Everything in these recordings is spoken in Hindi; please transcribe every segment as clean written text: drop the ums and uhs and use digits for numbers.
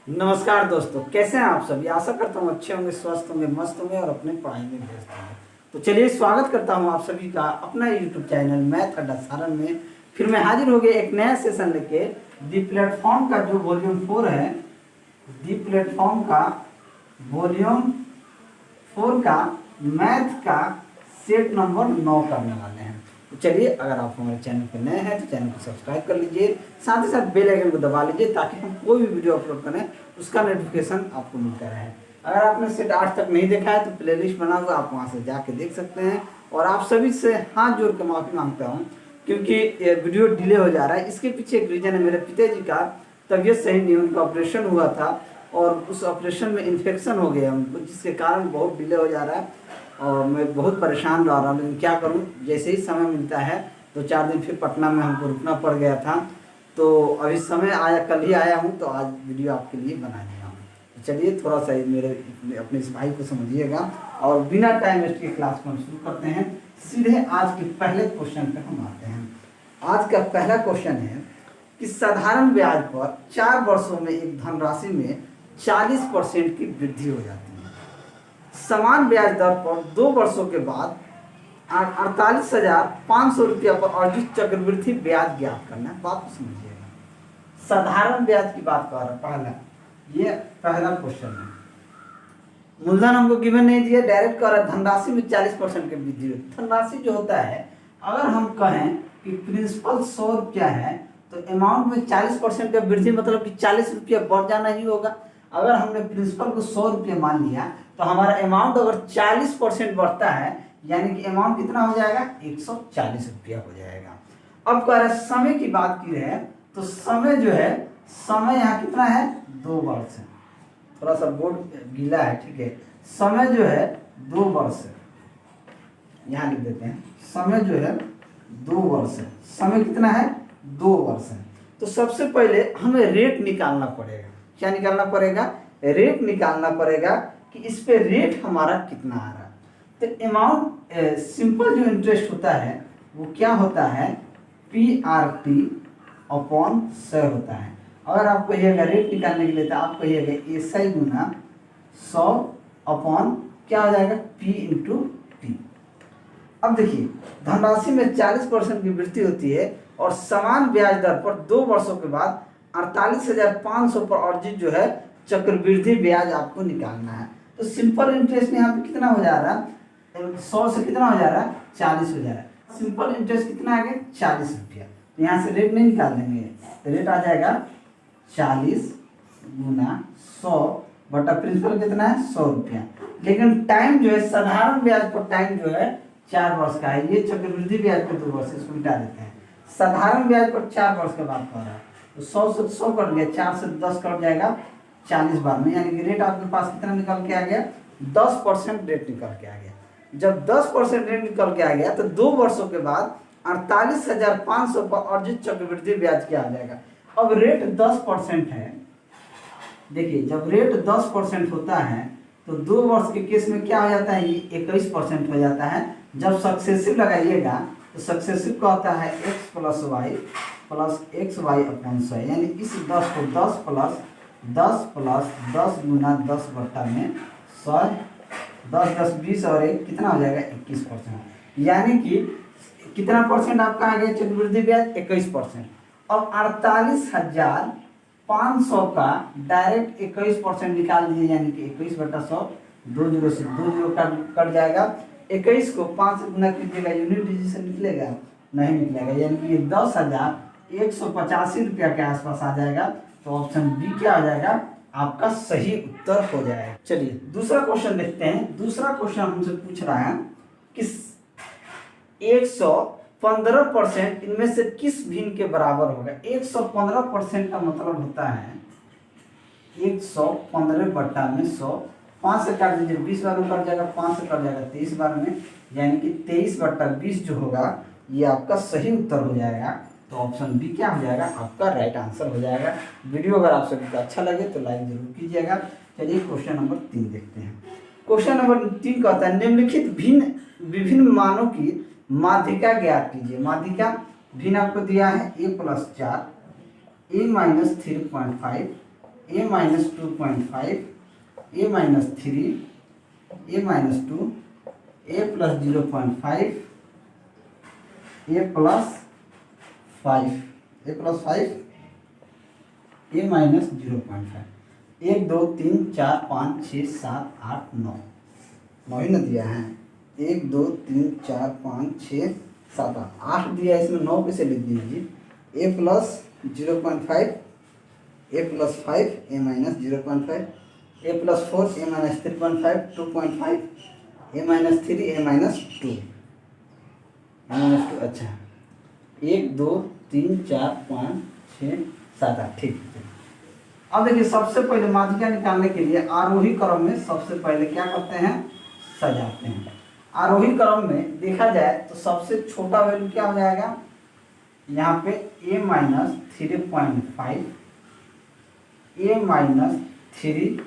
नमस्कार दोस्तों, कैसे हैं आप सभी। आशा करता हूँ अच्छे होंगे, स्वस्थ होंगे, मस्त होंगे और अपने पढ़ाई में व्यस्त होंगे। तो चलिए स्वागत करता हूँ आप सभी का अपना यूट्यूब चैनल मैथ अड्डा सारण में। फिर मैं हाजिर हो गया एक नया सेशन लेके। दी प्लेटफॉर्म का जो वॉल्यूम 4 है, दी प्लेटफॉर्म का वॉल्यूम 4 का मैथ का सेट नंबर 9 करने वाले हैं। तो चलिए, अगर आप हमारे चैनल पर नए हैं तो चैनल को सब्सक्राइब कर लीजिए, साथ ही साथ बेल आइकन को दबा लीजिए ताकि हम कोई भी वीडियो अपलोड करें उसका नोटिफिकेशन आपको मिलता रहे। अगर आपने सेट 8 तक नहीं देखा है तो प्लेलिस्ट बना हुआ, आप वहां से जाके देख सकते हैं। और आप सभी से हाथ जोड़ के माफ़ी मांगता हूँ क्योंकि ये वीडियो डिले हो जा रहा है। इसके पीछे एक रीज़न है, मेरे पिताजी का तबीयत सही नहीं, उनका ऑपरेशन हुआ था और उस ऑपरेशन में इन्फेक्शन हो गया उनको, जिसके कारण बहुत डिले हो जा रहा है और मैं बहुत परेशान रह रहा हूँ। लेकिन क्या करूँ, जैसे ही समय मिलता है 2-4 दिन फिर पटना में हमको रुकना पड़ गया था। तो अभी समय आया, कल ही आया हूँ, तो आज वीडियो आपके लिए बना दिया हूँ। तो चलिए थोड़ा सा मेरे अपने इस भाई को समझिएगा और बिना टाइम वेस्ट के क्लास को हम शुरू करते हैं। सीधे आज के पहले क्वेश्चन पे हम आते हैं। आज का पहला क्वेश्चन है कि साधारण ब्याज पर 4 वर्षों में एक धनराशि में 40% की वृद्धि हो जाती है। समान ब्याज दर पर 2 वर्षों के बाद 48,500 रुपया पर अर्जित चक्रवृद्धि ब्याज ज्ञात करना है। बात को समझिएगा, साधारण ब्याज की बात कर रहा है। ये पहला क्वेश्चन है। मूलधन हमको गिवन नहीं दिया, डायरेक्ट कर रहा है धनराशि में 40% की वृद्धि होती है। धनराशि जो होता है, अगर हम कहें कि प्रिंसिपल 100 रुपया है तो अमाउंट में 40% का वृद्धि मतलब कि 40 रुपया बढ़ जाना ही होगा। अगर हमने प्रिंसिपल को 100 रुपया मान लिया तो हमारा अमाउंट अगर 40% बढ़ता है यानी कि अमाउंट कितना हो जाएगा, 140 रुपया हो जाएगा। अब कह रहे समय की बात की है तो समय जो है, समय यहाँ कितना है, 2 वर्ष है। थोड़ा सा बोर्ड गीला है, ठीक है। समय जो है 2 वर्ष है, यहाँ लिख देते हैं। समय जो है 2 वर्ष है। समय कितना है, 2 वर्ष है। तो सबसे पहले हमें रेट निकालना पड़ेगा। क्या निकालना पड़ेगा, रेट निकालना पड़ेगा कि इस पे रेट हमारा कितना आ रहा है। तो अमाउंट सिंपल जो इंटरेस्ट होता है वो क्या होता है, PRT अपॉन 100 होता है। अगर आप कहिएगा रेट निकालने के लिए तो आप कहिएगा SI गुना 100 अपॉन क्या हो जाएगा, P इंटू T। अब देखिए, धनराशि में 40% की वृद्धि होती है और समान ब्याज दर पर 2 वर्षों के बाद 48,500 पर अर्जित जो है चक्रवृद्धि ब्याज आपको निकालना है। तो सिंपल इंटरेस्ट यहाँ पे कितना हो जा रहा है, 100 से कितना हो जा रहा है, 40 हो जा रहा है। सिंपल इंटरेस्ट कितना आ गया, 40 रुपया। तो यहाँ से रेट नहीं निकाल देंगे, तो रेट आ जाएगा 40 गुना 100 बटा प्रिंसिपल कितना है, 100 रुपया। लेकिन टाइम जो है साधारण ब्याज पर टाइम जो है 4 वर्ष का है। ये चक्रवृद्धि ब्याज पर 2 वर्ष, इसको मिटा देते हैं। साधारण ब्याज पर 4 वर्ष के बाद कर रहा है तो 100 से 100 कट गया, 4 से 10 कट जाएगा 40 बार में, यानी कि रेट आपके पास कितना निकल के आ गया, 10% रेट निकल के आ गया। जब 10% रेट निकल के आ गया तो 2 वर्षों के बाद 48,500 पर अर्जित चक्रवृद्धि ब्याज क्या आ जाएगा। अब रेट 10% है। देखिए, जब रेट 10% होता है तो 2 वर्ष के केस में क्या हो जाता है, ये 21% हो जाता है। जब सक्सेसिव लगाइएगा तो सक्सेसिव का होता है x plus y plus x y upon 100, यानी इस 10 को 10 प्लस 10 गुना 10 बट्टा में 100, 10 10 20 और 1 कितना हो जाएगा, 21%। यानी कि कितना परसेंट आपका आ गया चक्रवृद्धि ब्याज, 21%। अब 48,500 का डायरेक्ट 21% निकाल दीजिए, यानी कि 21/100, 2 जीरो से 2 जीरो कट जाएगा। 21 को 5 से गुना कीजिएगा, यूनिट डिजिशन निकलेगा, नहीं निकलेगा, यानी कि 10,185 रुपया के आसपास आ जाएगा। तो ऑप्शन बी क्या आ जाएगा, आपका सही उत्तर हो जाएगा। चलिए दूसरा क्वेश्चन देखते हैं। दूसरा क्वेश्चन हमसे पूछ रहा है कि 115% इनमें से किस भिन्न के बराबर होगा। 115% का मतलब होता है 115 बट्टा में 100, 5 से काट दीजिए, 20 बार में कट जाएगा, 5 से कट जाएगा 23 बार में, यानी कि 23/20 जो होगा ये आपका सही उत्तर हो जाएगा। तो ऑप्शन बी क्या हो जाएगा, आपका राइट आंसर हो जाएगा। वीडियो अगर आप सभी को अच्छा लगे तो लाइक जरूर कीजिएगा। चलिए क्वेश्चन नंबर 3 देखते हैं। क्वेश्चन नंबर 3 कहता है निम्नलिखित विभिन्न मानों की माध्यिका ज्ञात कीजिए। माध्यिका भिन्न आपको दिया है a+4 a - 3.5 A minus 2.5 A minus 3 A minus 2 A plus 0.5 A plus 5 A plus 5 A minus 0.5 1 2 3 4 5 6 7 8 9 9 ही ना दिया है 1 2 3 4 5 6 7 8 दिया है, इसमें 9 कैसे लिख दीजिए ए प्लस 0.5 ए प्लस 5 ए माइनस 0.5 ए प्लस 4 ए माइनस 3.5 2.5 ए माइनस 3 ए माइनस 2 अच्छा 1 2 3 4 5 6 7 8 ठीक है। अब देखिए सबसे पहले माध्यिका निकालने के लिए आरोही क्रम में सबसे पहले क्या करते हैं, सजाते हैं। आरोही क्रम में देखा जाए तो सबसे छोटा वैल्यू क्या हो जाएगा, यहाँ पे a माइनस 3.5 ए माइनस 3,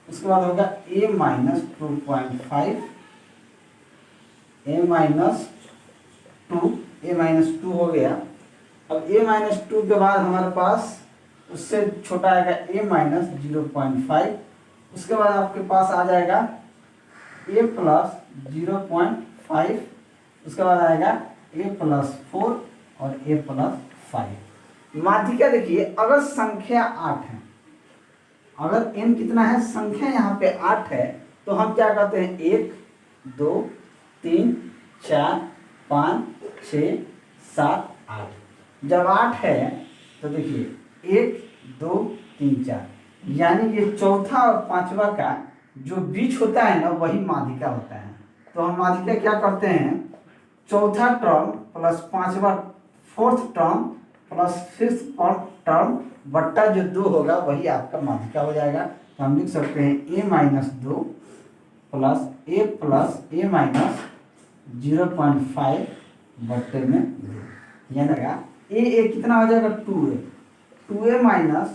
उसके बाद होगा a minus 2.5 A minus 2 A minus 2 हो गया। अब a माइनस 2 के बाद हमारे पास उससे छोटा आएगा a माइनस 0.5, उसके बाद आपके पास आ जाएगा a प्लस 0.5, उसके बाद आएगा a प्लस 4 और a प्लस 5। माध्यिका देखिए अगर संख्या 8 है, अगर n कितना है, संख्या यहाँ पे 8 है, तो हम क्या कहते हैं 1 2 3 4 5 6 7 8। जब 8 है तो देखिए 1 2 3 4, यानी ये चौथा और पांचवा का जो बीच होता है ना वही माध्यिका होता है। तो हम माध्यिका क्या करते हैं, चौथा टर्म प्लस पांचवा fourth term plus fifth term बट्टा जो 2 होगा वही आपका माध्यिका हो जाएगा। तो हम लिख सकते हैं a minus 2 plus a minus 0.5 बट्टे में 2, यानी a कितना हो जाएगा 2a माइनस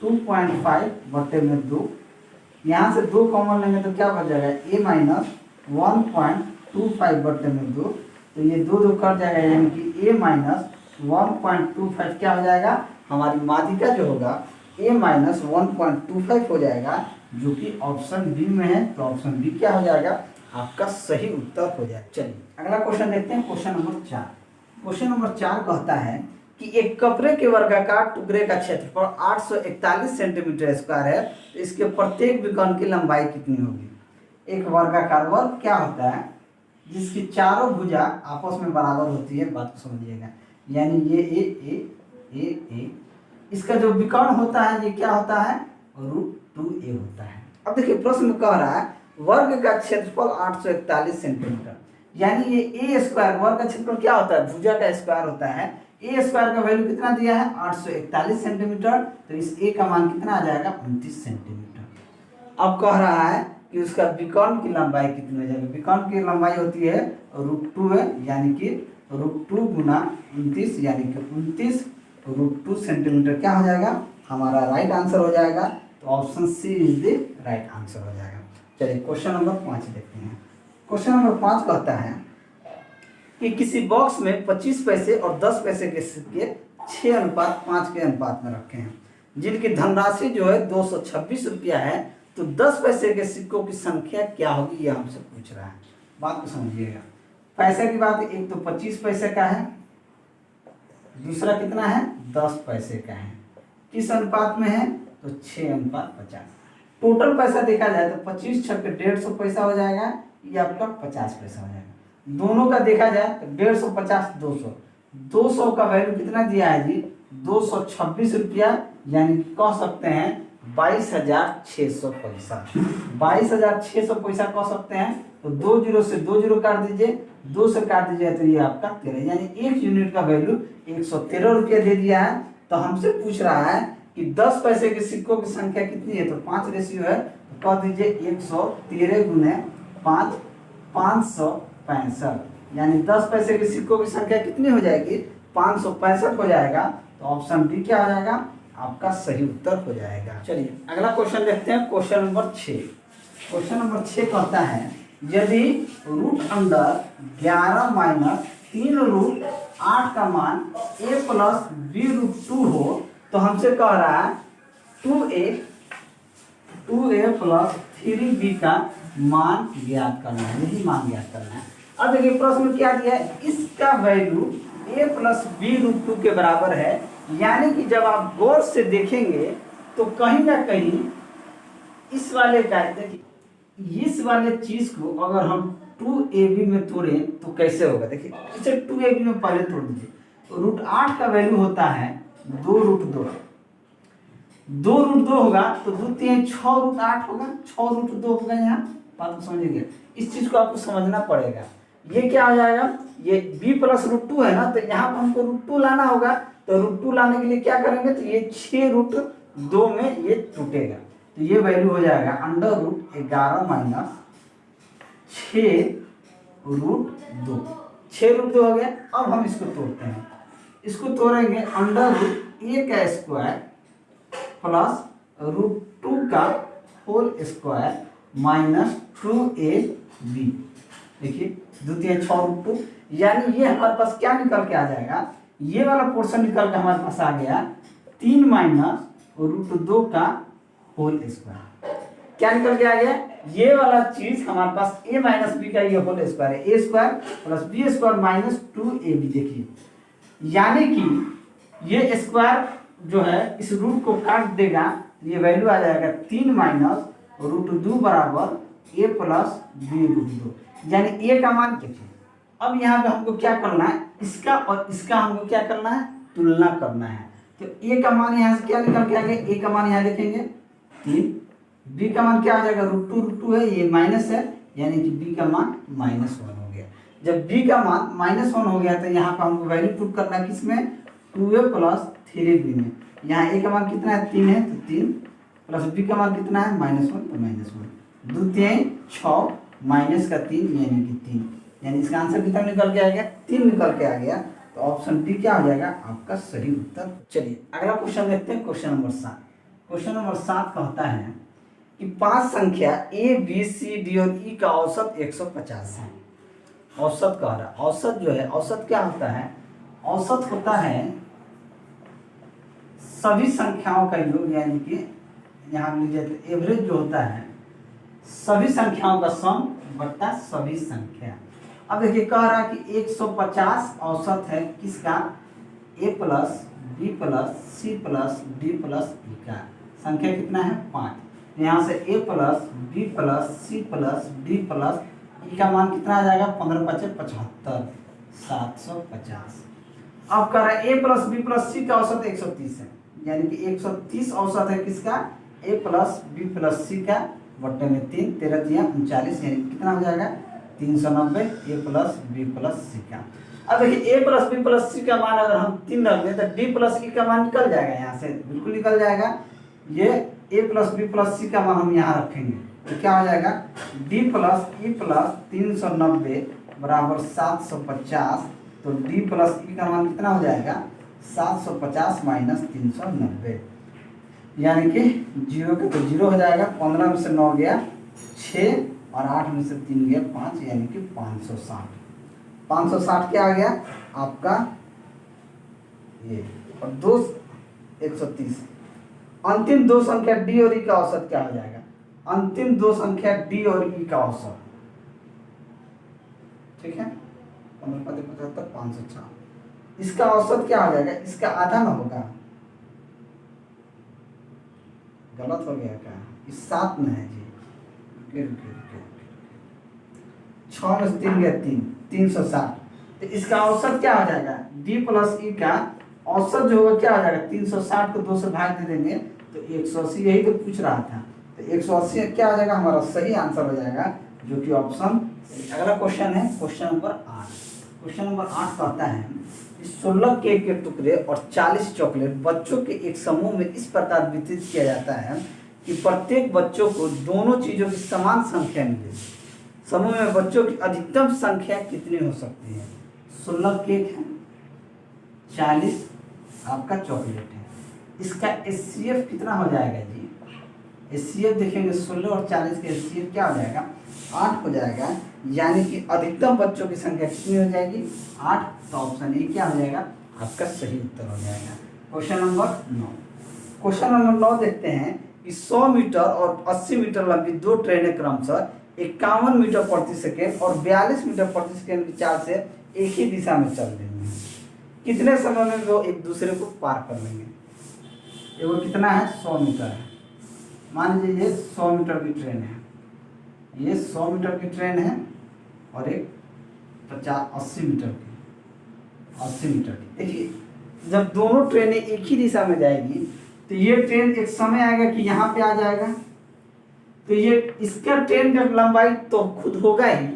2.5 बट्टे में 2, यहाँ से 2 कॉमन लेंगे तो क्या बच जाएगा a माइनस 1.25 बट्टे में 2, तो ये 2 कट जाएगा, यानी कि a माइनस 1.25 क्या हो जाएगा, हमारी माध्यिका जो होगा a माइनस 1.25 हो जाएगा, जो कि ऑप्शन बी में है। तो ऑप्शन बी क्या हो जाएगा, आपका सही उत्तर हो जाएगा। चलिए अगला क्वेश्चन देखते हैं, क्वेश्चन नंबर 4। क्वेश्चन नंबर 4 कहता है कि एक कपड़े के वर्गाकार टुकड़े का क्षेत्रफल 841 सेंटीमीटर स्क्वायर है, तो इसके प्रत्येक विकर्ण की लंबाई कितनी होगी। एक वर्गाकार वर्ग क्या होता है, जिसकी चारों भुजा आपस में बराबर होती है, बात को समझिएगा, यानी ये ए, इसका जो विकर्ण होता है ये क्या होता है, √2a होता है। अब देखिए प्रश्न कह रहा है वर्ग का क्षेत्रफल 841 सेंटीमीटर, यानी ये a स्क्वायर वर्ग का क्षेत्रफल क्या होता है, भुजा का स्क्वायर होता है। a स्क्वायर का वैल्यू कितना दिया है 841 सेंटीमीटर, तो इस a का मान कितना आ जाएगा 29 सेंटीमीटर। अब कह रहा है कि उसका विकर्ण की लंबाई कितनी हो जाएगी। विकर्ण की लंबाई होती है √2 है, यानी कि √2 गुना 29, यानी कि 29 √2 सेंटीमीटर क्या हो जाएगा, हमारा राइट आंसर हो जाएगा। तो option C is the right answer हो जाएगा। चलिए क्वेश्चन नंबर 5 देखते हैं। क्वेश्चन नंबर 5 कहता है कि किसी बॉक्स में 25 पैसे और 10 पैसे के सिक्के 6:5 के अनुपात में रखे हैं, जिनकी धनराशि जो है 226 रुपया है, तो 10 पैसे के सिक्कों की संख्या क्या होगी, ये हमसे पूछ रहा है। बात को समझिएगा। पैसे की बात, एक तो 25 पैसे का है, दूसरा कितना है 10 पैसे का है, किस अनुपात में है तो 6:50। टोटल पैसा देखा जाए तो 25 × 150 पैसा हो जाएगा, ये आपका 50 पैसा हो जाएगा। दोनों का देखा जाए तो 150 50 200 का वैल्यू कितना दिया है जी 226 रुपया, यानी कह सकते हैं 22,600 पैसा। 22,600 पैसा कह सकते हैं। तो 2 0 से 2 0 काट दीजिए, 2 से काट दीजिए तो ये आपका 13, यानी 1 यूनिट का वैल्यू 113 रुपया दे दिया है। तो हमसे पूछ रहा है कि 10 पैसे के सिक्कों की संख्या कितनी है, तो 5 रेशियो है, तो कह दीजिए 113 गुने 5 565, यानी 10 पैसे के सिक्कों की संख्या कितनी हो जाएगी 565 हो जाएगा। तो ऑप्शन डी क्या हो जाएगा, आपका सही उत्तर हो जाएगा। चलिए अगला क्वेश्चन देखते हैं, क्वेश्चन नंबर 6। क्वेश्चन नंबर 6 कहता है यदि √11 माइनस 3√8 का मान a + b√2 हो, तो हमसे कह रहा है 2a प्लस 3b का मान ज्ञात करना है, यही मान ज्ञात करना है। अब देखिए प्रश्न में क्या दिया है, इसका value a plus B root 2 के बराबर है। यानी कि जब आप गौर से देखेंगे तो कहीं ना कहीं इस वाले का, देखिए इस वाले चीज को अगर हम 2ab में तोड़ें तो कैसे होगा। देखिए इसे 2ab में पहले तोड़ दीजिए तो रूट 8 का वैल्यू होता है 2 रूट 2, 2 रूट 2 होगा तो 2 3 6 रूट 8 होगा, 6 रूट 2 होगा। यहाँ बात को समझिए, इस चीज को आपको समझना पड़ेगा। ये क्या हो जाएगा, ये b प्लस रूट 2 है ना, तो यहाँ पर हमको रूट 2 लाना होगा। तो रूट 2 लाने के लिए क्या करेंगे, तो ये 6 रूट 2 में ये टूटेगा, तो ये वैल्यू हो जाएगा under root 11 minus 6 root 2। 6 root 2 हो गया। अब हम इसको तोड़ते हैं, इसको तोड़ेंगे अंडर रूट a का स्क्वायर प्लस रूट 2 का होल स्क्वायर माइनस 2ab। देखिए 2 3 6 रूट 2, यानी ये हमारे पास क्या निकल के आ जाएगा, ये वाला पोर्शन निकल के हमारे पास आ गया 3 माइनस रूट 2 का होल स्क्वायर। क्या निकल के आ गया, ये वाला चीज हमारे पास a माइनस बी का ये होल स्क्वायर है, a square plus B square minus 2ab। देखिए यानी कि ये स्क्वायर जो है इस रूट को काट देगा, ये वैल्यू आ जाएगा 3 माइनस रूट 2 बराबर a प्लस बी रूट 2। यानी a का मान देखिए, अब यहाँ पे हमको क्या करना है, इसका और इसका हमको क्या करना है, तुलना करना है। तो a का मान यहाँ से क्या निकल के आ गया, a का मान यहाँ देखेंगे 3, b का मान क्या आ जाएगा रूट 2 है, ये माइनस है, यानी कि b का मान -1 हो गया। जब b का मान -1 हो गया तो यहाँ पर हमको वैल्यू पुट करना है किसमें, 2a प्लस 3b में। यहाँ a का मान कितना है, 3 है, तो 3 प्लस b का मान कितना है -1, तो -1। 2 3 6 माइनस का 3 यानी कि 3, यानी इसका आंसर कितना निकल के आ गया, 3 निकल के आ गया। तो ऑप्शन डी क्या हो जाएगा आपका सही उत्तर। चलिए अगला क्वेश्चन देखते हैं, क्वेश्चन नंबर 7। क्वेश्चन नंबर 7 कहता है कि 5 संख्या a b c d और e का औसत 150 है। औसत कह रहा है, औसत जो है, औसत क्या होता है, औसत होता है सभी संख्याओं का योग, यानी कि यहाँ लीजिए एवरेज जो होता है सभी संख्याओं का सम बट्टा सभी संख्या। अब देखिए कह रहा है कि 150 औसत है किसका, a plus B plus C plus D plus E का। संख्या कितना है 5। यहाँ से a plus B plus C plus D plus E का मान कितना आ जाएगा, 15 5 75, 750। अब कह रहा है a प्लस बी प्लस सी का औसत 130 है, यानी कि 130 औसत है किसका, a प्लस बी प्लस सी का, बट्टे में 3, 13 3 39, यानी कितना हो जाएगा 390 a प्लस बी प्लस सी का। अब देखिए a प्लस बी प्लस सी का मान अगर हम 3 रख दें तो d प्लस e का मान निकल जाएगा, यहाँ से बिल्कुल निकल जाएगा। ये a प्लस बी प्लस सी का मान हम यहाँ रखेंगे तो क्या हो जाएगा, d प्लस e प्लस 390 बराबर 750। तो d प्लस e का मान कितना हो जाएगा, 750 माइनस 390, यानी कि 0 के तो 0 हो जाएगा। 15 में से 9 गया 6 और 8 में से 3 गया 5, यानी कि 560। 560 क्या आ गया आपका ये, और 2 130। अंतिम दो संख्या डी और ई का औसत क्या हो जाएगा, अंतिम दो संख्या डी और ई का औसत, ठीक है 15 75 504। इसका औसत क्या हो जाएगा, इसका आधा ना होगा, गलत हो गया क्या, इस 7 में है जी, 6 में से 3 गया 3, 360। तो इसका औसत क्या हो जाएगा, d प्लस ई का औसत जो होगा क्या हो जाएगा, 360 को 2 से भाग दे देंगे तो 180, यही तो पूछ रहा था। तो 180 क्या हो जाएगा हमारा सही आंसर हो जाएगा, जो कि ऑप्शन। अगला क्वेश्चन है क्वेश्चन नंबर 8। क्वेश्चन नंबर 8 कहता है 16 केक के टुकड़े और 40 चॉकलेट बच्चों के एक समूह में इस प्रकार वितरित किया जाता है कि प्रत्येक बच्चों को दोनों चीजों की समान संख्या मिले। समूह में बच्चों की अधिकतम संख्या कितनी हो सकती है। 16 केक है, 40 आपका चॉकलेट है, इसका HCF कितना हो जाएगा जी। HCF देखेंगे 16 और 40 का HCF क्या हो जाएगा, 8 हो जाएगा, यानी कि अधिकतम बच्चों की संख्या कितनी हो जाएगी, 8। तो ऑप्शन ए क्या हो जाएगा आपका सही उत्तर हो जाएगा। Question number 9। क्वेश्चन नंबर 9 देखते हैं कि 100 मीटर और 80 मीटर लंबी दो ट्रेनें क्रमशः 51 मीटर प्रति सेकेंड और 42 मीटर प्रति सेकेंड की चाल से एक ही दिशा में चल रही हैं। कितने समय में वो एक दूसरे को पार कर लेंगे? ये वो कितना है? 100 मीटर है। मान लीजिए ये 100 मीटर की ट्रेन है, ये 100 मीटर की ट्रेन है और एक 80 मीटर की, 80 मीटर की। देखिए जब दोनों ट्रेनें एक ही दिशा में जाएगी तो ये ट्रेन एक समय आएगा कि यहाँ पे आ जाएगा, तो ये इसका ट्रेन का लंबाई तो खुद होगा ही,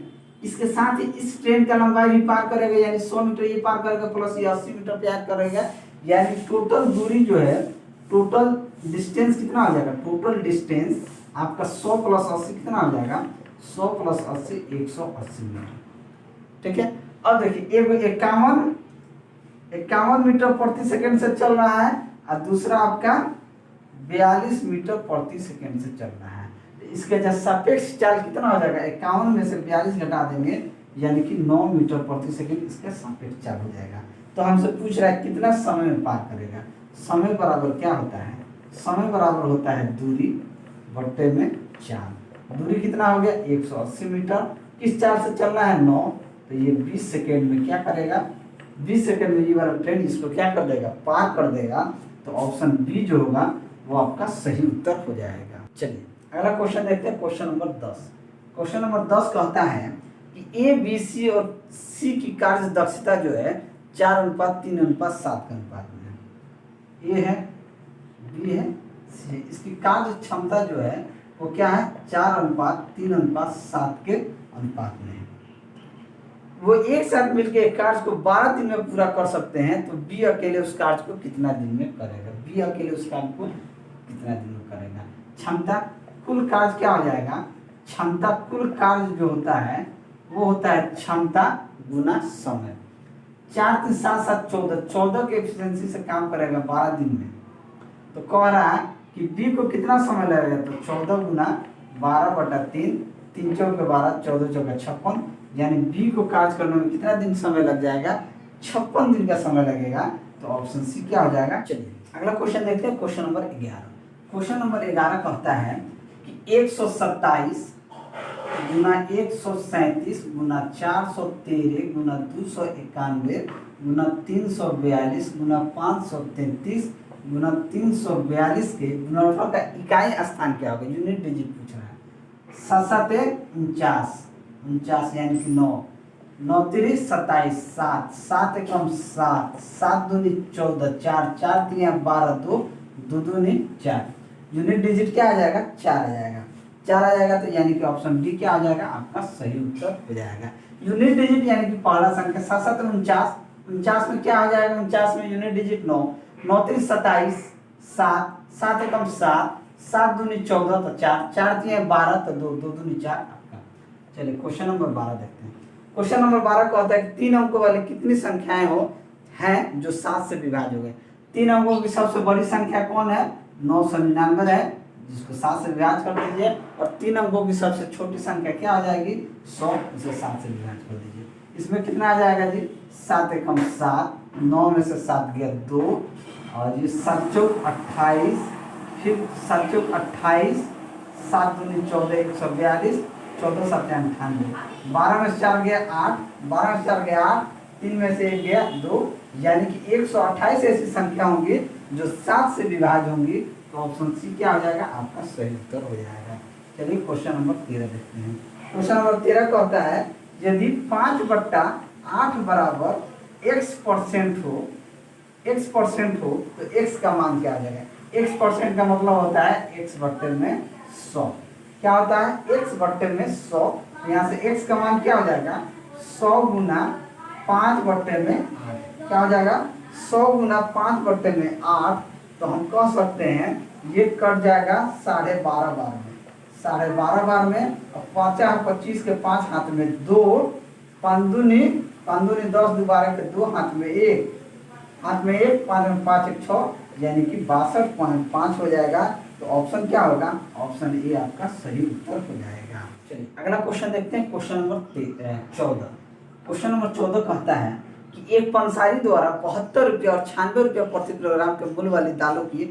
इसके साथ ही इस ट्रेन का लंबाई भी पार करेगा, यानी 100 मीटर ये पार करेगा प्लस ये 80 मीटर पार करेगा, यानी टोटल दूरी जो है, टोटल डिस्टेंस कितना हो जाएगा? टोटल डिस्टेंस आपका 100 प्लस 80 कितना हो जाएगा? 100 प्लस 80 180 मीटर। ठीक है। अब देखिए एक 51 मीटर प्रति सेकंड से चल रहा है और दूसरा आपका 42 मीटर प्रति सेकंड से चल रहा है। इसके जो सापेक्ष चाल कितना हो जाएगा? 51 में से 42 घटा देंगे यानी कि 9 मीटर प्रति सेकंड इसका सापेक्ष चाल हो जाएगा। तो हमसे पूछ रहा है कितना समय में पार करेगा। समय बराबर क्या होता है? समय बराबर होता है दूरी बट्टे में चाल। दूरी कितना हो गया? 180 मीटर। किस चाल से चल रहा है? 9। तो ये 20 सेकेंड में क्या करेगा? 20 सेकेंड में ये वाला ट्रेन इसको क्या कर देगा? पार कर देगा। तो ऑप्शन बी जो होगा वो आपका सही उत्तर हो जाएगा। चलिए अगला क्वेश्चन देखते हैं, क्वेश्चन नंबर 10। क्वेश्चन नंबर 10 कहता है कि ए, बी, सी और सी की कार्य दक्षता जो है 4:3:7 के अनुपात में है। ए है, बी है, सी है। इसकी कार्य क्षमता जो है वो क्या है? 4:3:7 के अनुपात में है। वो एक साथ मिलकर एक कार्य को 12 दिन में पूरा कर सकते हैं, तो बी अकेले उस कार्य को कितना दिन में करेगा? बी अकेले उस कार्य को कितना दिन में करेगा? क्षमता कुल कार्य क्या हो जाएगा? क्षमता कुल कार्य जो होता है वो होता है क्षमता गुना समय। 4 3 7 7 14 के एफिशिएंसी से काम करेगा 12 दिन में। तो कह रहा है कि बी को कितना समय लगेगा? तो 14 गुना 12/3, 3 चौके 12, 14 चौके 56, यानी बी को कार्य करने में कितना दिन समय लग जाएगा? 56 दिन का समय लगेगा। तो ऑप्शन सी क्या हो जाएगा? चलिए अगला क्वेश्चन देखते हैं, क्वेश्चन नंबर 11। क्वेश्चन नंबर 11 कहता है कि 127 गुना 137 गुना 413 गुना 291 गुना 342 गुना 533 गुना 342 के गुणनफल का इकाई स्थान क्या होगा? यूनिट डिजिट पूछ रहा है। 7 7 49 यानी कि 9, 9 3 27, 7 7 एकम 7, 7 दूनी 14, 4 4 3 12, 2 2 दूनी 4। यूनिट डिजिट क्या आ जाएगा? 4 आ जाएगा। 4 आ जाएगा तो यानी कि ऑप्शन डी क्या आ जाएगा? आपका सही उत्तर हो जाएगा। यूनिट डिजिट यानी कि पहला संख्या 7 7 49, 49 में क्या हो जाएगा? 49 में यूनिट डिजिट 9, 9 3 27, 7 7 एकम 7, 7 दूनी 14 तो 4 4 3 12 तो 2 2 दूनी 4 आपका। चलिए क्वेश्चन नंबर 12 देखते हैं। क्वेश्चन नंबर 12 कहता है कि 3 अंकों वाली कितनी संख्याएं हो हैं जो 7 से विभाज्य हो गए? 3 अंकों की सबसे बड़ी संख्या कौन है? 999 है, जिसको 7 से विभाज्य कर दीजिए। और 3 अंकों की सबसे छोटी संख्या क्या आ जाएगी? 100, इसे 7 से विभाज्य कर दीजिए। इसमें कितना आ जाएगा जी? 7 एकम 7, 9 में से 7 गया 2, और ये 7 चौक 28, फिर 7 चौक 28, 7 दूनी 14 142, 14 7 98, 12 में से 4 गया 8, 12 में से 4 गया 8, 3 में से 1 गया 2, यानी कि 128 ऐसी संख्या होंगी जो 7 से विभाज्य होंगी। तो ऑप्शन सी क्या हो जाएगा? आपका सही उत्तर हो जाएगा। चलिए क्वेश्चन नंबर 13 देखते हैं। क्वेश्चन नंबर 13 कहता है यदि 5/8 बराबर x% हो, x% हो तो x का मान क्या आ जाएगा? x% का मतलब होता है x बट्टे में 100। क्या होता है? x बट्टे में 100। यहाँ से x का मान क्या हो जाएगा? 100 गुना 5 बट्टे में 8। क्या हो जाएगा? 100 गुना 5 बट्टे में 8। तो हम कह सकते हैं ये कट जाएगा 12.5 बार में, 12.5 बार में। और 5 25 के 5 हाथ में 2, 5 दूनी 10 दोबारा के 2 हाथ में 1, हाथ में 1, 5 में 5 1 6, यानी कि 62.5 हो जाएगा। तो ऑप्शन क्या होगा? ऑप्शन ए आपका सही उत्तर हो जाएगा। चलिए अगला क्वेश्चन देखते हैं, क्वेश्चन नंबर 14। क्वेश्चन नंबर 14 कहता है कि एक पंसारी द्वारा 72 रुपया और 96 रुपया प्रति किलोग्राम के मूल्य वाली दालों की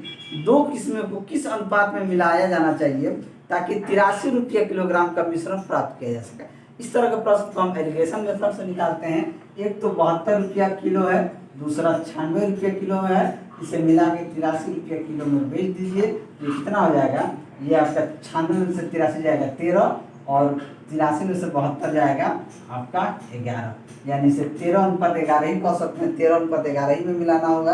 2 किस्में को किस अनुपात में मिलाया जाना चाहिए ताकि 83 रुपया किलोग्राम का मिश्रण प्राप्त किया जा सके। इस तरह के प्रश्न को हम एलिगेशन मेथड से निकालते हैं। एक तो 72 रुपया किलो है, दूसरा 96 रुपया किलो है, इसे मिला के 83 रुपया किलो में बेच दीजिए। ये कितना हो जाएगा, ये आपका 96 में से 83 जाएगा 13 और 83 में से 72 जाएगा आपका 11, यानी इसे 13:11 ही कह सकते हैं। 13:11 ही में मिलाना होगा।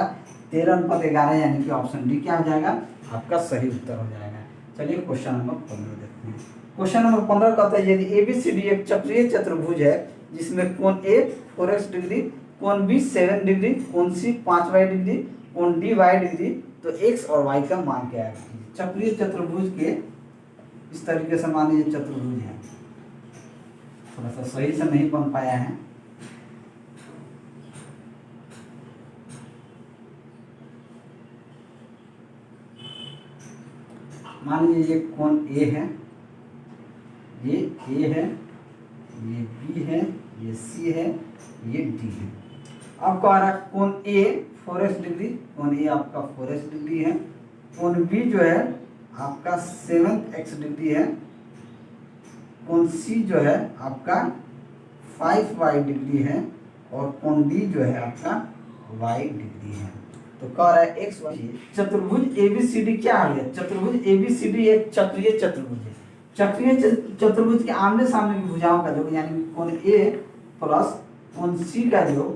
13:11 यानी कि ऑप्शन डी क्या हो जाएगा, आपका सही उत्तर हो जाएगा। चलिए क्वेश्चन नंबर 15 देखते हैं। क्वेश्चन नंबर 15 कहता है यदि ABCD एक चक्रीय चतुर्भुज है जिसमें कोण A 4x डिग्री, कोण B 7 डिग्री, कोण C 5y डिग्री, कोण D y डिग्री, तो x और y का मान क्या है। चक्रीय चतुर्भुज के इस तरीके से मान लीजिए चतुर्भुज है, थोड़ा सा सही से नहीं बन पाया है। मान लीजिए ये कोण A है, ये A है, ये B है, ये C है, ये D है। आपको आ रहा है कोण A 4x डिग्री, कोण A आपका 4x डिग्री है, कोण B जो है आपका 7x डिग्री है, कोण C जो है आपका 5y डिग्री है और कोण D जो है आपका y डिग्री है। तो कह रहा है x y। चतुर्भुज ABCD क्या आ गया, चतुर्भुज ABCD एक चक्रीय चतुर्भुज है। चक्रीय चतुर्भुज के आमने सामने की भुजाओं का योग यानी कोण A प्लस कोण C का योग,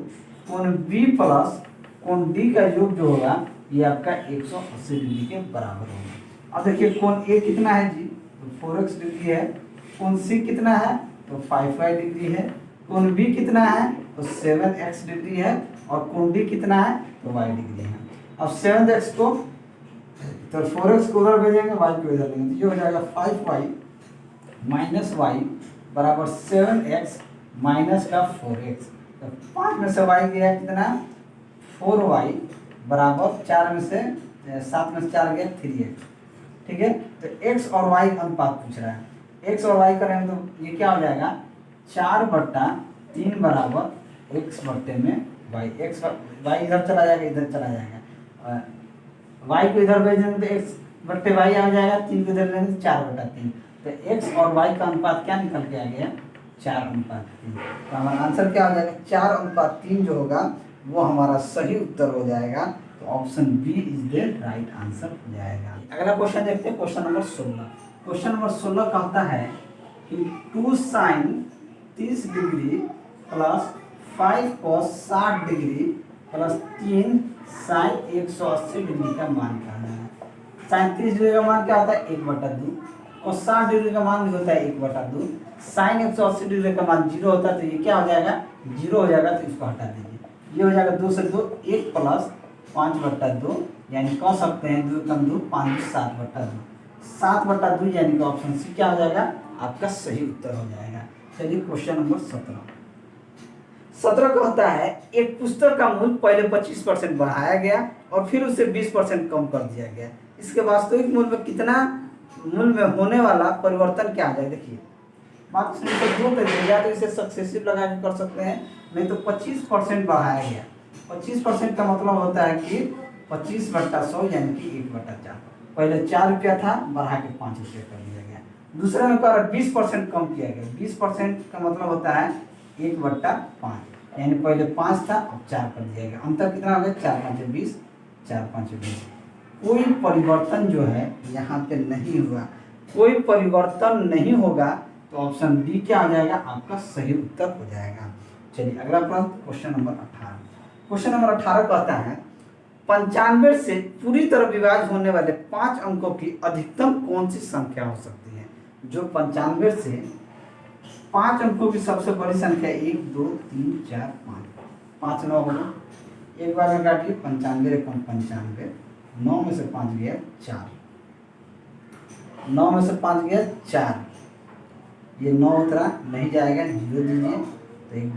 कोण B प्लस कोण D का योग जो होगा ये आपका 180 डिग्री के बराबर होगा। अब देखिए कोण A कितना है जी, तो 4x डिग्री है, कोण C कितना है तो 5y डिग्री है, कोण B कितना है तो 7x डिग्री है और कोण D कितना है तो y डिग्री है। अब 7x को तो 4x को उधर भेजेंगे, y को इधर लेंगे, तो ये हो जाएगा 5y माइनस y बराबर 7x माइनस का 4x। तो 5 में से y गया कितना 4y बराबर 4 में से 7 में से 4 गया 3x। ठीक है, तो x और y अनुपात पूछ रहा है। x और y करेंगे तो ये क्या हो जाएगा 4/3 बराबर x बट्टे में y। x y इधर चला जाएगा, इधर चला जाएगा, y को इधर भेज देंगे तो x बट्टे y आ जाएगा, 3 को इधर लेंगे तो 4/3। तो x और y का अनुपात क्या निकल के आ गया 4:3। तो हमारा आंसर क्या हो जाएगा 4:3 जो होगा वो हमारा सही उत्तर हो जाएगा। तो option B is the right answer हो जाएगा। अगला क्वेश्चन देखते हैं, क्वेश्चन नंबर 16। क्वेश्चन नंबर 16 कहता है कि 2 sin 30 degree plus 5 cos 60 degree plus 3 sin 180 degree का मान कहना है। sin 30 डिग्री का मान क्या होता है 1/2 और 60 डिग्री का मान भी होता है 1/2। sin 180 डिग्री का मान 0 होता है, तो ये क्या हो जाएगा 0 हो जाएगा, तो इसको हटा दीजिए। ये हो जाएगा 2 से 2 1 प्लस 5/2 यानी कह सकते हैं 2 कम 2 5 7/2। 7/2 यानी कि ऑप्शन सी क्या हो जाएगा आपका सही उत्तर हो जाएगा। चलिए क्वेश्चन नंबर 17 कहता है एक पुस्तक का मूल्य पहले 25% बढ़ाया गया और फिर उसे 20% कम कर दिया गया, इसके वास्तविक मूल्य में कितना मूल्य में होने वाला परिवर्तन क्या आ जाए। देखिए बात सिंपल दो तरीके या तो इसे सक्सेसिव लगा के कर सकते हैं, नहीं तो 25% बढ़ाया गया। 25% का मतलब होता है कि 25/100 यानी कि 1/4। पहले 4 रुपया था, बढ़ा के 5 रुपया कर दिया गया। दूसरे में क्या 20% कम किया गया। 20% का मतलब होता है 1/5 यानी पहले 5 था अब 4 कर दिया गया। अंतर कितना हो गया 4 5 20, 4 5 20। कोई परिवर्तन जो है यहाँ पे नहीं हुआ, कोई परिवर्तन नहीं होगा, तो ऑप्शन डी क्या हो जाएगा आपका सही उत्तर हो जाएगा। चलिए अगला प्रश्न क्वेश्चन नंबर 18। क्वेश्चन नंबर 18 कहता है 95 से पूरी तरह विभाज्य होने वाले 5 अंकों की अधिकतम कौन सी संख्या हो सकती है। जो 95 से 5 अंकों की सबसे बड़ी संख्या 1 2 3 4 5 9 होगा। एक बार में काटिए 95 एकम 95, 9 में से 5 गया 4, 9 में से 5 गया 4, ये 9 उतरा नहीं जाएगा 0 दीजिए, तो एक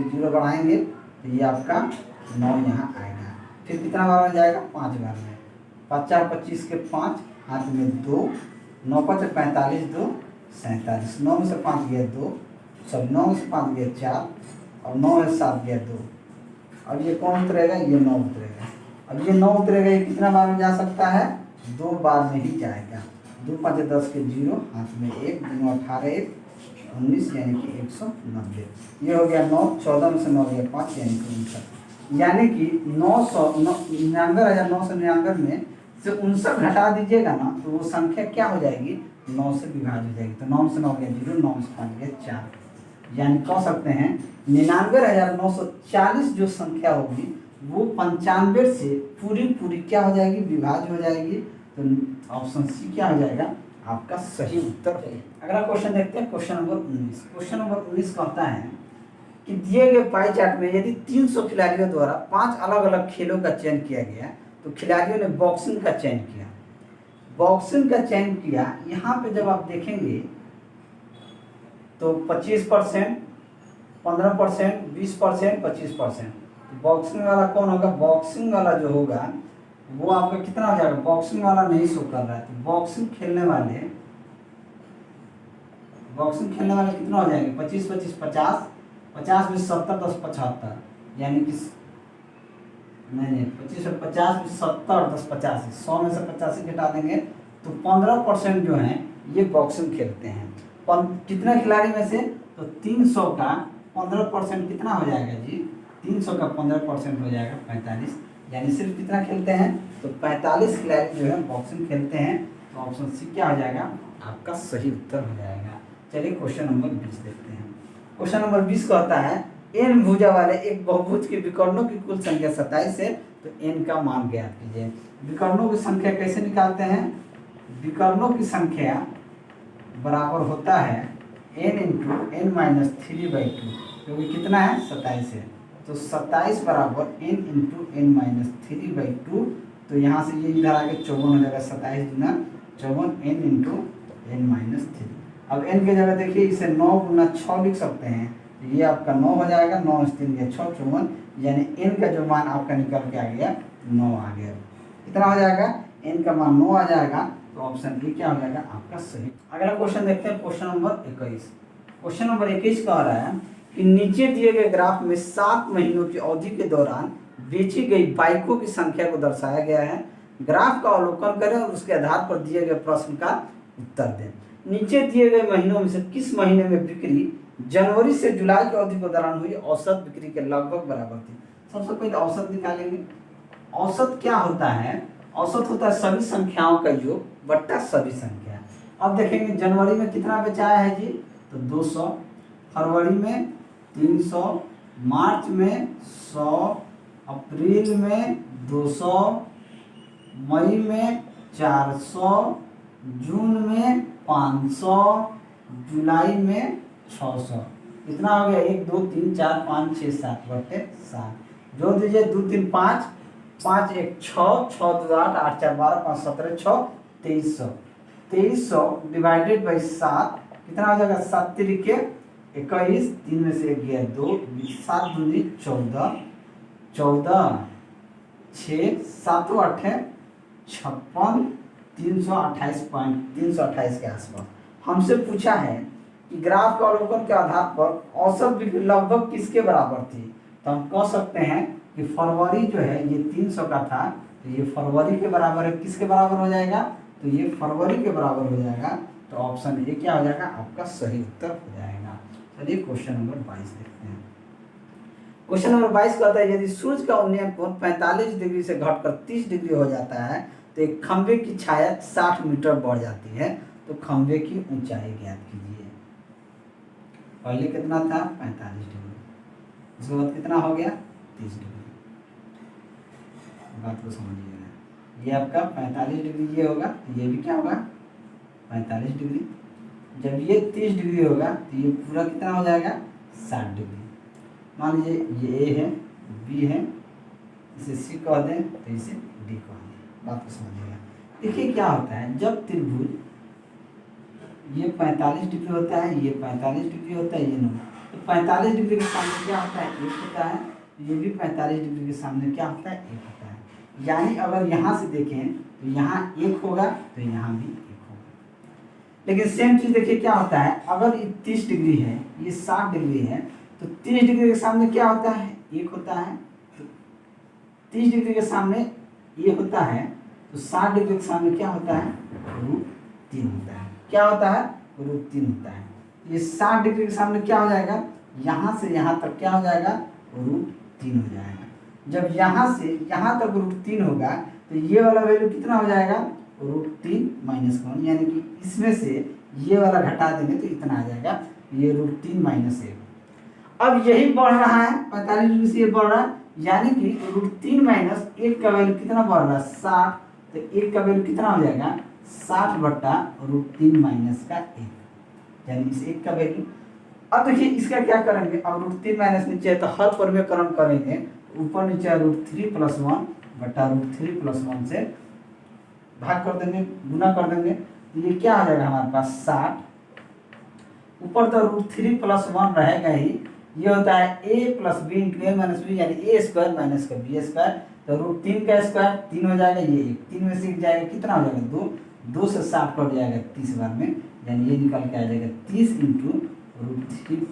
जीरो बढ़ाएंगे तो ये आपका 9 यहाँ आएगा। फिर कितना बार में जाएगा 5 बार में, 5 4 25 के 5 हाथ में 2, 9 5 45 2 47, 9 में से 5 गया 2, सब 9 में से 5 गया 4, और 9 है 7 गया 2। अब ये कौन उतरेगा, ये 9 उतरेगा। अब ये 9 उतरेगा, ये कितना बार में जा सकता है, 2 बार में ही जाएगा। 2 5 10 के 0, हाथ में 1, 2 18 1 19 यानी कि 190। ये हो गया 9, 14 में से 9 गया 5 यानी कि 59। यानी कि 99,999 में से 59 घटा दीजिएगा ना तो वो संख्या क्या हो जाएगी, 9 से विभाज्य हो जाएगी। तो 9 से 9 गया 0, 9 से 5 गया 4। यानी कह सकते हैं 99,940 जो संख्या होगी वो 95 से पूरी क्या हो जाएगी, विभाज्य हो जाएगी। तो ऑप्शन सी क्या हो जाएगा, आपका सही उत्तर है। अगला क्वेश्चन देखते हैं, क्वेश्चन नंबर 19। क्वेश्चन नंबर 19 कहता है कि दिए गए पाई चार्ट में यदि 300 खिलाड़ियों द्वारा 5 अलग अलग खेलों का चयन किया गया तो खिलाड़ियों ने बॉक्सिंग का चयन किया। बॉक्सिंग का चयन किया, यहाँ पे जब आप देखेंगे तो 25%, 15%, 20%, 25%। बॉक्सिंग वाला कौन होगा, बॉक्सिंग वाला जो होगा वो आपका कितना हो जाएगा, बॉक्सिंग वाला नहीं शो कर रहा है। तो बॉक्सिंग खेलने वाले कितना हो जाएंगे, 25 25 50, 50 में 70 10 75, यानी कि नहीं 25 और 50 में 70 10 85, 100 में से 85 घटा देंगे तो 15% जो है ये बॉक्सिंग खेलते हैं। कितने खिलाड़ी में से, तो 300 का 15% कितना हो जाएगा जी, 300 का 15% हो जाएगा 45, यानी सिर्फ कितना खेलते हैं, तो 45 खिलाड़ी जो है बॉक्सिंग खेलते हैं। तो ऑप्शन सी क्या हो जाएगा, आपका सही उत्तर हो जाएगा। चलिए क्वेश्चन नंबर 20 देखते हैं। क्वेश्चन नंबर 20 कहता है n भुजा वाले एक बहुभुज के विकर्णों की कुल संख्या 27 है, तो n का मान ज्ञात कीजिए। विकर्णों की संख्या कैसे निकालते हैं, विकर्णों की संख्या बराबर होता है n इंटू n माइनस 3/2, क्योंकि कितना है 27 है। तो 27 बराबर n इंटू n माइनस 3/2। तो यहाँ से ये इधर आके 54 हो जाएगा, 27 गुना 54 n इंटू n माइनस 3। अब n की जगह देखिए इसे 9 गुना 6 लिख सकते हैं, तो ये आपका 9 हो जाएगा, 9 से 3 गया 6 54, यानी n का जो मान आपका निकल के आ गया 9 आ गया। कितना हो जाएगा, n का मान 9 आ जाएगा। तो ऑप्शन ए क्या हो जाएगा, आपका सही। अगला क्वेश्चन देखते हैं, क्वेश्चन नंबर 21। क्वेश्चन नंबर 21 कह रहा है कि नीचे दिए गए ग्राफ में 7 महीनों की अवधि के दौरान बेची गई बाइकों की संख्या को दर्शाया गया है। ग्राफ का अवलोकन करें और उसके आधार पर दिए गए प्रश्न का उत्तर दें। नीचे दिए गए महीनों में से किस महीने में बिक्री जनवरी से जुलाई की अवधि के दौरान हुई औसत बिक्री के लगभग बराबर थी। सबसे पहले औसत निकालेंगे। औसत क्या होता है, औसत होता है सभी संख्याओं का योग बट्टा सभी संख्या। अब देखेंगे जनवरी में कितना बेचाया है जी, तो 200, फरवरी में 300, मार्च में 100, अप्रैल में 200, मई में 400, जून में 500, जुलाई में 600। कितना हो गया, 1 2 3 4 5 6 7 बट्टे 7। जोड़ दीजिए 2 3 5, 5 1 6, 6 2 8, 8 4 12, 5 17 6, 2300। 2300 डिवाइडेड बाई 7 कितना हो जाएगा, 7 तिरिके 21, 3 में से 1 गया 2, 7 दूनी 14, 14 6 7 8 56, 328 के आसपास। हमसे पूछा है कि ग्राफ का अवलोकन के आधार पर औसत बिक्री लगभग किसके बराबर थी। तो हम कह सकते हैं कि फरवरी जो है ये 300 का था, तो ये फरवरी के बराबर है। किसके बराबर हो जाएगा, तो ये फरवरी के बराबर हो जाएगा। तो ऑप्शन ए क्या हो जाएगा, आपका सही उत्तर हो जाएगा। चलिए क्वेश्चन नंबर 22 देखते हैं। क्वेश्चन नंबर 22 कहता है यदि सूर्य का उन्नयन कोण 45 डिग्री से घटकर 30 डिग्री हो जाता है तो एक खंभे की छाया 60 मीटर बढ़ जाती है, तो खंभे की ऊंचाई ज्ञात कीजिए। पहले कितना था, 45 डिग्री, उसके बाद कितना हो गया, 30 डिग्री। बात को समझिएगा, ये आपका 45 डिग्री ये होगा, तो ये भी क्या होगा 45 डिग्री। जब ये 30 डिग्री होगा तो ये पूरा कितना हो जाएगा, 60 डिग्री। मान लीजिए ये ए है, बी है, इसे सी कह दें तो इसे डी कह दें। बात को समझिएगा। देखिए क्या होता है, जब त्रिभुज ये 45 डिग्री होता है, ये 45 डिग्री होता है, ये 9, तो 45 डिग्री के सामने क्या होता है, 1 होता है। ये भी 45 डिग्री के सामने क्या होता है, 1 होता है। यानी अगर यहाँ से देखें तो यहाँ 1 होगा तो यहाँ भी 1 होगा। लेकिन सेम चीज़ देखिए क्या होता है, अगर ये 30 डिग्री है, ये 60 डिग्री है, तो 30 डिग्री के सामने क्या होता है, 1 होता है। तो 30 डिग्री के सामने ये होता है, तो 60 डिग्री के सामने क्या होता है, √3 होता है। क्या होता है, √3 होता है। ये 60 डिग्री के सामने क्या हो जाएगा, यहाँ से यहाँ तक क्या हो जाएगा, √3 हो जाएगा। जब यहाँ से यहाँ तक √3 होगा तो ये वाला वैल्यू कितना हो जाएगा, √3 - 1, यानी कि इसमें से ये वाला घटा देंगे तो इतना आ जाएगा, ये √3 - 1। अब यही बढ़ रहा है 45 डिग्री से, ये बढ़ रहा है, यानी कि √3 - 1 का वैल्यू कितना बढ़ रहा है, 60। तो 1 का वैल्यू कितना हो जाएगा, 60 बटा √3 - 1, यानी इस 1 का वैल्यू। अब देखिए इसका क्या करेंगे, अब √3 - नीचे है तो हर परिमेयकरण करेंगे, ऊपर नीचे √3 + 1 बटा √3 + 1 से भाग कर देंगे, गुना कर देंगे, तो ये क्या आ जाएगा हमारे पास 60। ऊपर तो √3 + 1 रहेगा ही, ये होता है a + b × a - b, यानी a² - का b²। तो √3 का स्क्वायर 3 हो जाएगा, ये 1 3 में से 1 जाएगा, कितना हो जाएगा 2, 2 से 60 कट जाएगा 30 बार में, यानी ये निकल के आ जाएगा 30 × √3 +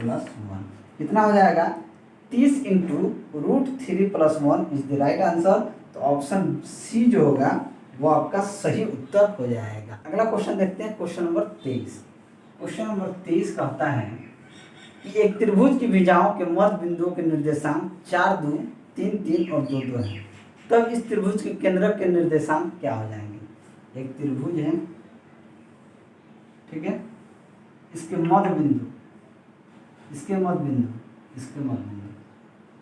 1। कितना हो जाएगा, 30 × √3 + 1 इज द राइट आंसर। तो ऑप्शन सी जो होगा वो आपका सही उत्तर हो जाएगा। अगला क्वेश्चन देखते हैं, क्वेश्चन नंबर 23। क्वेश्चन नंबर 23 कहता है कि एक त्रिभुज की भुजाओं के मध्य बिंदुओं के निर्देशांक 4, 2, 3, 3 और 2, 2 है, तब इस त्रिभुज के केंद्रक के निर्देशांक क्या हो जाएंगे। एक त्रिभुज है, ठीक है, इसके मध्य बिंदु, इसके मध्य बिंदु, इसके मध्य बिंदु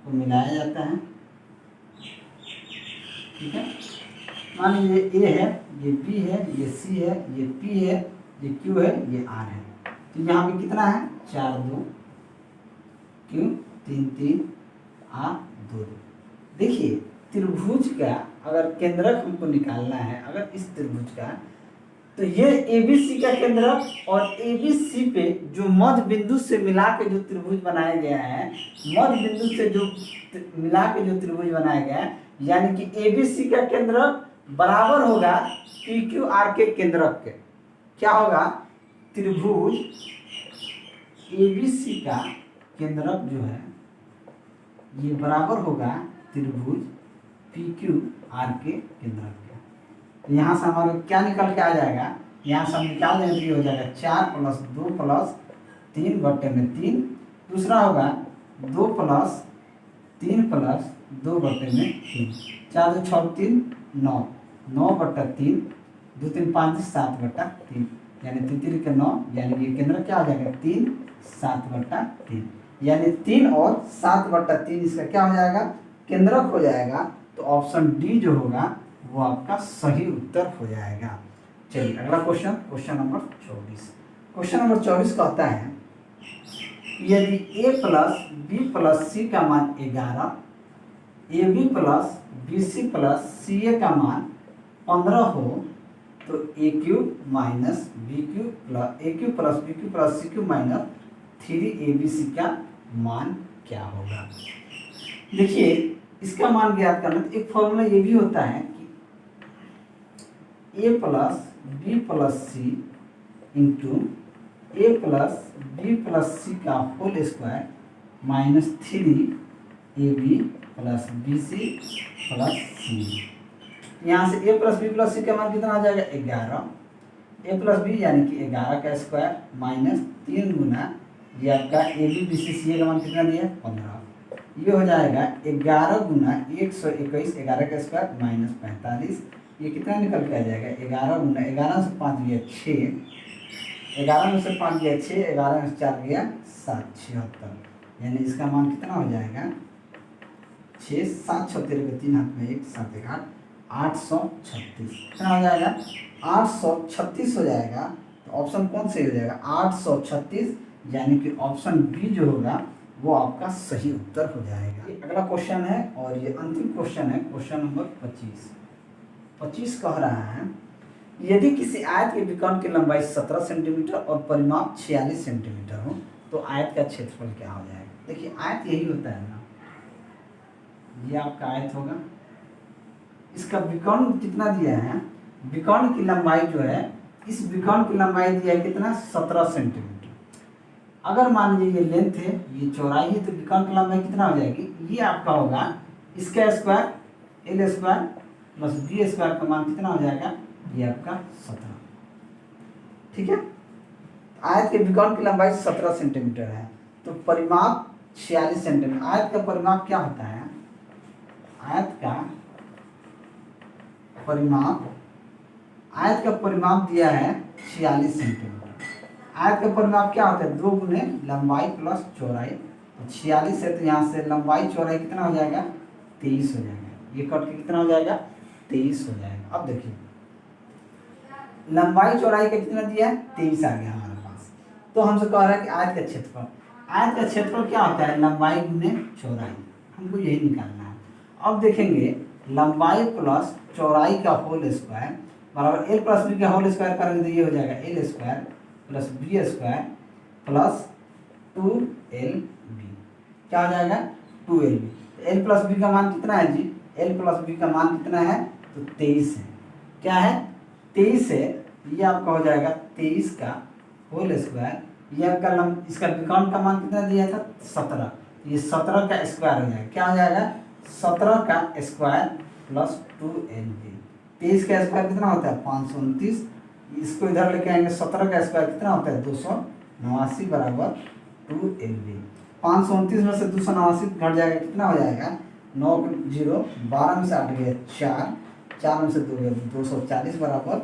को मिलाया जाता है, ठीक है। मान लीजिए ए है, ये बी है, ये सी है, ये पी है, ये क्यू है, ये आर है। तो यहाँ पे कितना है, 4, 2, क्यू 3, 3, आर 2, 2। देखिए त्रिभुज का अगर केंद्रक हमको निकालना है, अगर इस त्रिभुज का, तो ये ABC का केंद्रक और ABC पे जो मध्य बिंदु से मिला के जो त्रिभुज बनाया गया है, मध्य बिंदु से जो मिला के जो त्रिभुज बनाया गया है, यानी कि ABC का केंद्रक बराबर होगा PQR के केंद्रक के। क्या होगा, त्रिभुज ABC का केंद्रक जो है ये बराबर होगा त्रिभुज PQR के केंद्रक के। तो यहाँ से हमारा क्या निकल के आ जाएगा, यहाँ से हम निकाल देंगे, ये हो जाएगा 4 + 2 + 3 बटे में 3। दूसरा होगा 2 + 3 + 2 बटे में 3। 4 2 6 3 9, 9 बटा 3, 2 3 5 7 बटा 3, यानी 3 3 के 9, यानी ये केंद्र क्या हो जाएगा 3 7 बटा 3, यानी 3 और 7 बटा 3 इसका क्या हो जाएगा, केंद्रक हो जाएगा। तो ऑप्शन डी जो होगा वो आपका सही उत्तर हो जाएगा। चलिए अगला question, question number 24। Question number 24 कहता है यदि a + b + c का मान 11, ab + bc + ca का मान 15 हो, तो aq - bq + cq - 3abc का मान क्या होगा। देखिए इसका मान ज्ञात करना, तो एक फॉर्मूला ये भी होता है कि a + b + c × a + b + c का whole square -3ab + bc + c। यहाँ से a + b + c का मान कितना आ जाएगा, 11। a + b यानी कि 11 का स्क्वायर -3 गुना ये आपका ab bc ca का मान कितना दिया, 15। ये हो जाएगा 11 गुना 121, 11 का स्क्वायर -45। ये कितना निकल के आ जाएगा, 11 गुना 11 से 5 गया 6, 11 में से 5 गया 6, 11 में से 4 गया 7, 76, यानी इसका मान कितना हो जाएगा, 6 7 76 के 3 हाथ में 1 7 1 836। कितना हो जाएगा, 836 हो जाएगा। तो ऑप्शन कौन सही हो जाएगा, 836, यानी कि ऑप्शन बी जो होगा वो आपका सही उत्तर हो जाएगा। अगला क्वेश्चन है और ये अंतिम क्वेश्चन है, क्वेश्चन नंबर 25। 25 कह रहा है यदि किसी आयत के विकर्ण की लंबाई 17 सेंटीमीटर और परिमाप 46 सेंटीमीटर हो, तो आयत का क्षेत्रफल क्या हो जाएगा। देखिए आयत यही होता है ना, ये आपका आयत होगा, इसका विकर्ण कितना दिया है, विकर्ण की लंबाई जो है, इस विकर्ण की लंबाई दिया है कितना, 17 सेंटीमीटर। अगर मान लीजिए ये लेंथ है, ये चौड़ाई है, तो विकर्ण की लंबाई कितना हो जाएगी, ये आपका होगा इसका square L square plus B square का मान कितना हो जाएगा, ये आपका 17। ठीक है, आयत के विकर्ण की लंबाई 17 सेंटीमीटर है, तो परिमाप 46 सेंटीमीटर। आयत का परिमाप क्या होता है, आयत का परिमाप दिया है 46 सेंटीमीटर। आयत का परिमाप क्या होता है, 2 गुने लंबाई प्लस चौड़ाई। 46 है तो यहाँ से लंबाई चौड़ाई कितना हो जाएगा, 23 हो जाएगा। ये कट के कितना हो जाएगा, 23 हो जाएगा। अब देखिए लंबाई चौड़ाई का कितना दिया है, 23 आ गया हमारे पास। तो हमसे कह रहा है कि आयत का क्षेत्रफल क्या होता है, लंबाई गुने चौड़ाई, हमको यही निकालना है। अब देखेंगे लंबाई प्लस चौड़ाई का होल स्क्वायर बराबर एल प्लस बी का होल स्क्वायर करेंगे तो ये हो जाएगा L square plus B square plus 2LB। क्या हो जाएगा, 2LB। एल प्लस बी का मान कितना है जी, एल प्लस बी का मान कितना है, तो 23 है। क्या है, 23 है। ये आपका हो जाएगा 23 का होल स्क्वायर, ये आपका इसका विकर्ण का मान कितना दिया था, 17। ये 17 का स्क्वायर हो जाएगा। क्या हो जाएगा, 17 का स्क्वायर प्लस 2LB। 23 का स्क्वायर कितना होता है, 529। इसको इधर लेके आएंगे, 17 का स्क्वायर कितना होता है, 289 बराबर 2LB। 529 में से 289 घट जाएगा, कितना हो जाएगा, 9 0 12 में से 8 गया 4, 4 में से 2 गया 240 बराबर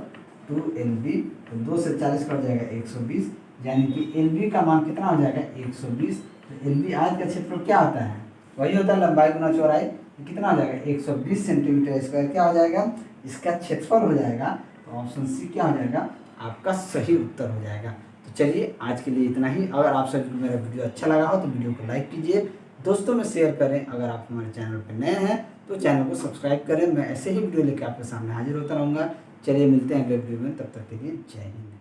2LB। तो 2 से 40 कट जाएगा 120, यानी कि LB का मान कितना हो जाएगा, 120। तो LB आयत का क्षेत्रफल क्या होता है, वही होता है लंबाई गुना चौड़ाई। कितना हो जाएगा, 120 सेंटीमीटर स्क्वायर क्या हो जाएगा, इसका क्षेत्रफल हो जाएगा। तो ऑप्शन सी क्या हो जाएगा, आपका सही उत्तर हो जाएगा। तो चलिए आज के लिए इतना ही। अगर आप सभी को मेरा वीडियो अच्छा लगा हो तो वीडियो को लाइक कीजिए, दोस्तों में शेयर करें। अगर आप हमारे चैनल पर नए हैं तो चैनल को सब्सक्राइब करें। मैं ऐसे ही वीडियो लेकर आपके सामने हाजिर होता रहूँगा। चलिए मिलते हैं अगले वीडियो में, तब तक के लिए जय हिंद।